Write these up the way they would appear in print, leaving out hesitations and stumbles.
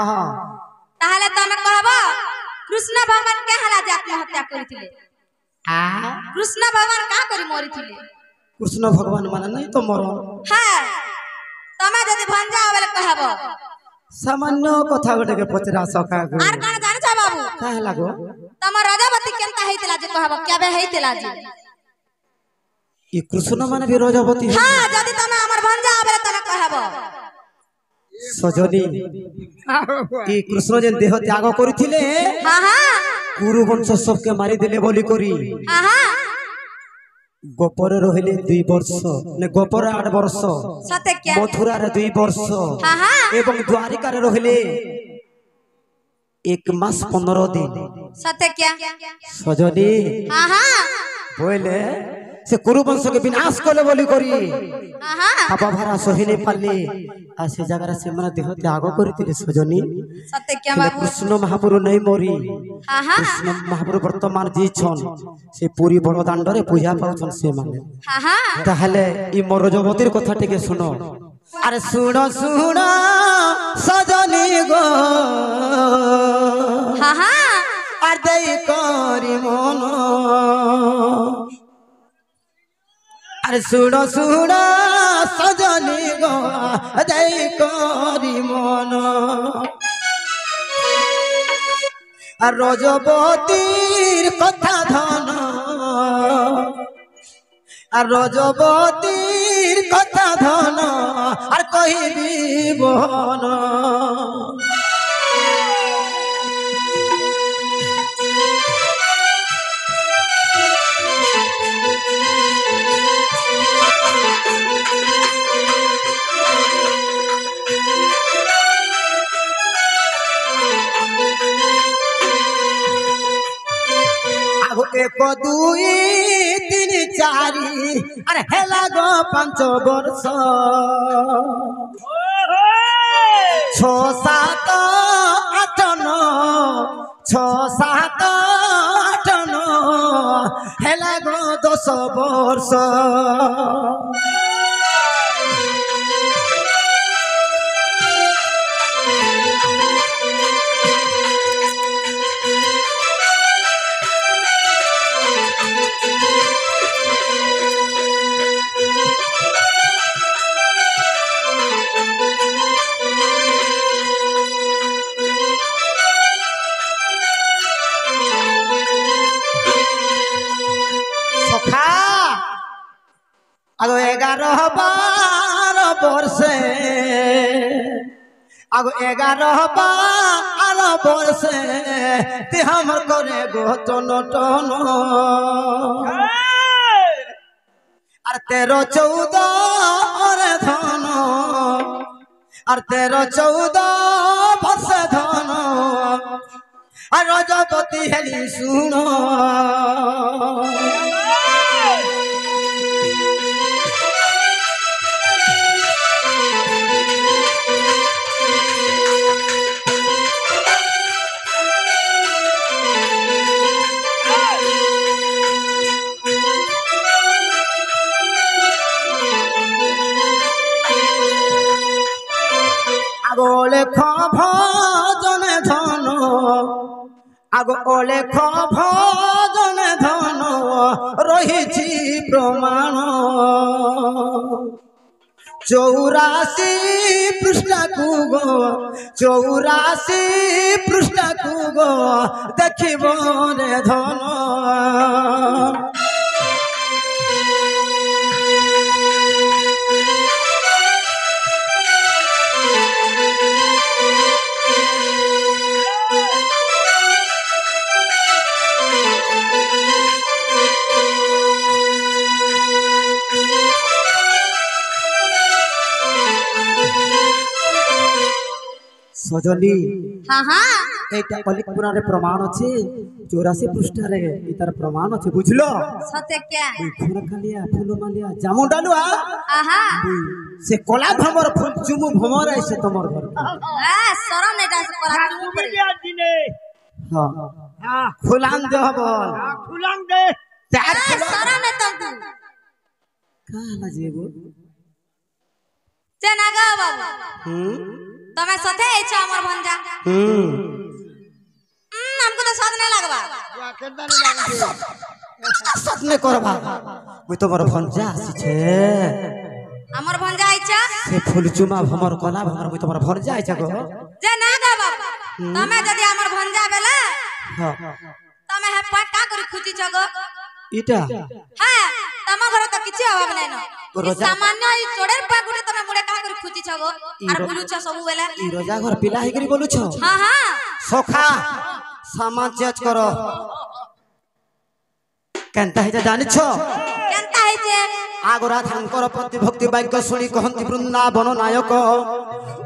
आहा ताहले तमे कहबो कृष्ण भगवान के हला जे आत्महत्या करिथिले आ कृष्ण भगवान का करी मरिथिले कृष्ण भगवान माने नहीं तो मरो हां तमे जदी भंजा आवेले कहबो सामान्य कथा गोटे के पचरा सका आर कान जानि छ बाबू काहे लागो तम राजावती केनता हेतिला जे कहबो केबे हेतिला जे ई कृष्ण माने भी राजावती है हां जदी तमे हमर भंजा आवेले तमे कहबो सजनी ई कृष्ण जे देह त्याग करिथिले हां हां कुरु वंश सबके मारी देले बोली करी हां हां गोपर रहिले 2 वर्ष ने गोपर 8 वर्ष सत्य क्या मथुरा रे 2 वर्ष हां हां एवं द्वारिका रे रहिले 1 मास 15 दिन सत्य क्या सजनी हां हां बोले से कुरुवंश के विनाश कले बोली करी हां हां बाबा भरा सहिने पाले आ से जगह रे से मन देह त्याग करथिले सजनी सत्य क्या बाबू कृष्ण महाप्रभु नहीं मरी हां हां कृष्ण महाप्रभु वर्तमान जी छन से पूरी बड़ दांड रे पूजा पाउछन से माने हां हां ताहले ई मोर जगतिर कथा टिके सुनो अरे सुनो सुनो सजनी गो हां हां आर दई करी मन अरे सुनो सुनो सजनी गो दई करी मन আর রজবতীর কথা ধন আর রজবতীর কথা ধন আর কহিবি বহন एक दुई तीन चारि अरे हेला गो 5 वर्ष 6 7 8 9 6 7 8 9 हेला गो 10 वर्ष आगो 11-12 वर्षे आगो 11-12 वर्षे ते हमर करे गो टन टन আর 13-14 अरे धन আর 13-14 वर्ष धन আর রজবতী হেলি শুন আগলে ভজনে ধন আগো অলেখ ভজনে ধন রহিছি প্রমাণ 84 পৃষ্ঠাকু গো 84 পৃষ্ঠাকু গো দেখিব রে ধন सजनी हां हां एटा कलिक पुराण रे प्रमाण अछि 84 पृष्ठ रे इतार प्रमाण अछि बुझलो सत्य क्या फूल खालिया फूल मालिया जामु डालुआ आहा से कोला भमर फूल चुमु भमर ऐसे तमर घर आ शरम नेटा से कोला चुमु दिया दिने हां हां फुलान दे हबल हां फुलान दे शरम ने तंतु काला जेबो যে না গো বাবু হুম তুমি সাথে আইছো আমার ভঞ্জা হুম हमको तो स्वाद नहीं लगवा সতনে করবা মুই তোমার ভঞ্জা আসিছে আমার ভঞ্জা আইছো সে ফুলচুমা ভমর কলা ভমর মুই তোমার ভঞ্জা আইছা গো যে না গো বাবু তুমি যদি আমার ভঞ্জা বেলা হ্যাঁ তুমি হে পটকা করে খুঁজিছ গো ইটা হ্যাঁ তোমার ঘরে তো কিছু অভাব নাই না রোজা- সামান্য এই চোড়ের পাগুড়ে তুমি মুড়ে কাহ করে খুঁজিছ গো আর বুলুছ সবু বেলা ই রোজা ঘর পিলা হেগরি বলুছ হ্যাঁ হ্যাঁ সখা সামান চেঞ্জ কর কেনতা হেজা জানিছ কেনতা হইছে আগরা ধাঙ্কর প্রতিভক্তি বাক্য শুনি কহନ୍ତି বৃন্দাবন নায়ক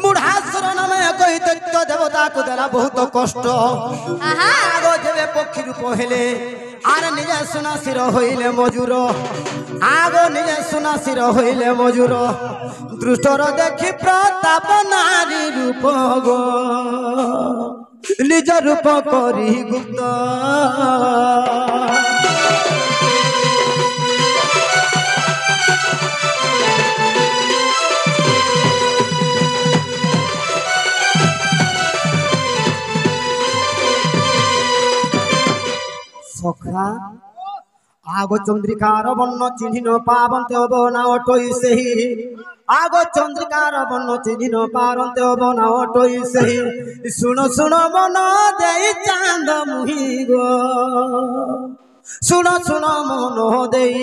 মুঢ়াসুর নামে কই দৈত্য দেবতাକୁ দেলা বহুত কষ্ট আহা আগ যেবে পক্ষী রূপ হেলে আর নিজে সুনাসির হইলে মজুর আগ নিজে সুনাসির হইলে মজুর দৃষ্টর দেখি প্রতাপ নারী রূপ গো নিজ রূপ করি গুপ্ত সখা আগ চন্দ্রিকার বর্ণ চিহ্ন পাবন্তে অবনা অটই সেহি আগ চন্দ্রিকার বর্ণ চিহ্ন পারন্তে অবনা অটই সেহি শুণ শুণ মন দেই চাঁদ মুহি গো শুণ শুণ মন দেই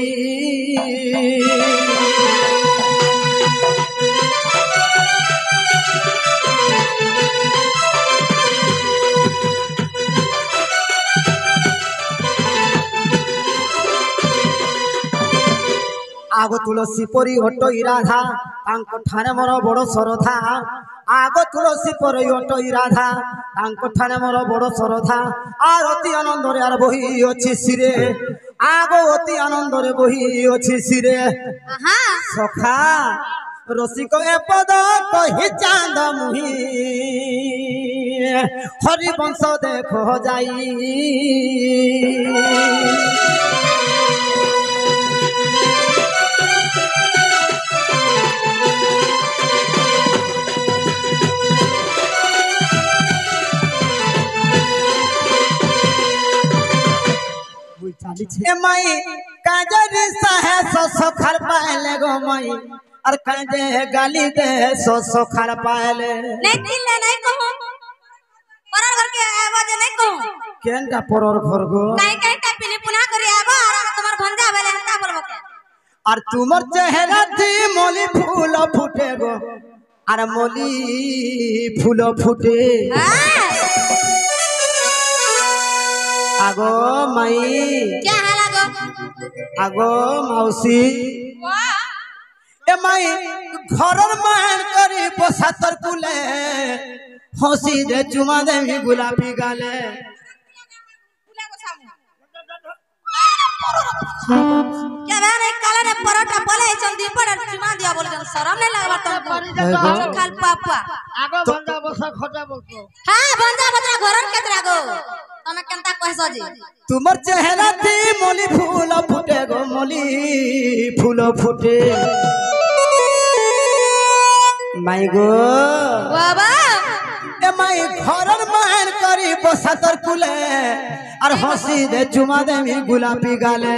আগ তুলসী পরি অটই রাধা তাঙ্ক ঠানে মোর বড় শ্রদ্ধা আগ তুলসী পরি অটই রাধা তাঙ্ক ঠানে মোর বড় শ্রদ্ধা আর অতি আনন্দরে আর বহি অছি শিরে আগ অতি আনন্দরে বহি অছি শিরে আহা সখা রসিক এপদ কহি চাঁদ মুহি হরিবংশ দেখ যাই মাই কাজরি সাহে সখার পাইলে গো মাই আর কাজে গালি দে সখার পাইলে नहीं दिले नहीं कहूं परर घर के आवाज नहीं कहूं কেনটা পরর ঘর গো कहीं कहीं का पिली पुना करी आबा और तुम्हार भंजा बेले हता बोलबो के আর তোমার চেহারা দি মলি ফুল ফুটে গো আর মলি ফুল ফুটে हां আগো মাই क्या हाल गो আগো মাউসি वाह এ মাই ঘরর মান করি বসাতর কুলে হসি দে চুমা দেমি গোলাপি গালে क्या बहन एक काला ने परोटा बोले चंदी पर चुमा दिया बोले जन शरम नहीं लगवा तुमको खाल पापा आगो बंदा बसा खोटा बोलतो हां भंजा बतरा घरन केतरा गो तमे केनता कहसो जी তোমার চেহারা দি মলি ফুল ফুটে গো মলি ফুল ফুটে মাই গো বাবা এ মাই ঘরর মান করি বসাতর কুলে আর হসি দে চুমা দেমি গোলাপি গালে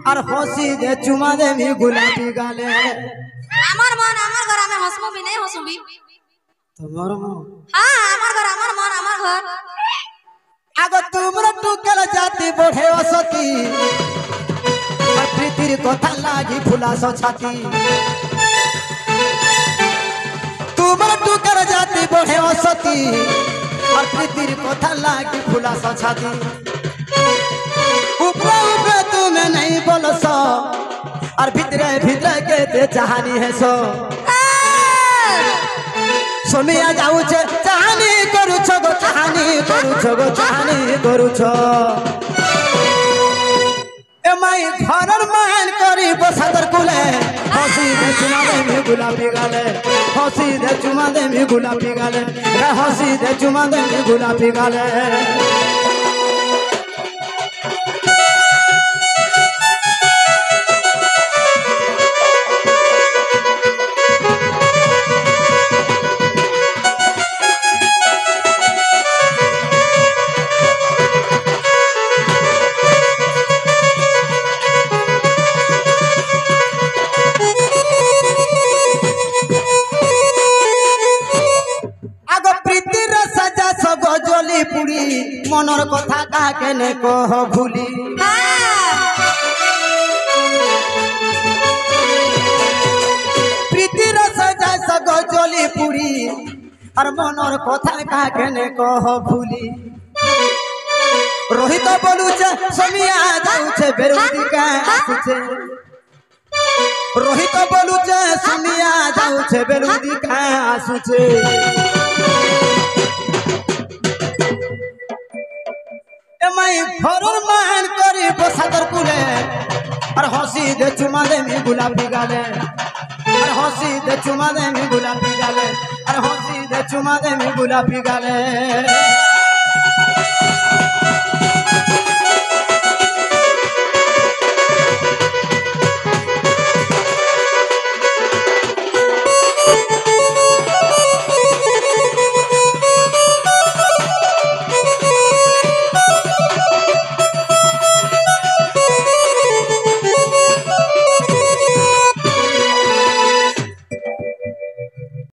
আর হসি দে চুমা দেমি গোলাপি গালে আমার মন আমার ঘর আমি হসমু বি नहीं হসু বি তোমার মন हां আমার ঘর আমার মন আমার ঘর আগ তোমরা টুকেল জাতি বড়ে অসতি আর প্রীতির কথা লাগি ফুলাস ছাতি তোমরা টুকেল জাতি বড়ে অসতি আর প্রীতির কথা লাগি ফুলাস ছাতি উপরে উপরে তুমি नहीं বলছ আর ভিতরে ভিতরে কেতে চাহানি হেস শুনিয়া যাউছে চাহানি করুছ গো চাহানি করুছ গো চাহানি করুছ এ মাই ঘরর মান করি বসাতর কুলে হসি দে চুমা দেমি গোলাপি গালে হসি দে চুমা দেমি গোলাপি গালে হসি দে চুমা দেমি গোলাপি গালে পুড়ি মনর কথা কাকে নে কহ ভুলি প্রীতির সজায় সগ জলি পুড়ি আর মনর কথা কাকে নে কহ ভুলি রোহিত বলুছে সমিয়া যাউছে বেরুদি কা আসুছে রোহিত বলুছে সমিয়া যাউছে বেরুদি কা আসুছে এমাই ঘরর মান করি বসাদর কুলে আর হসি দে চুমা দেমি গোলাপি গালে আর হসি দে চুমা দেমি গোলাপি গালে আর হসি দে চুমা দেমি গোলাপি গালে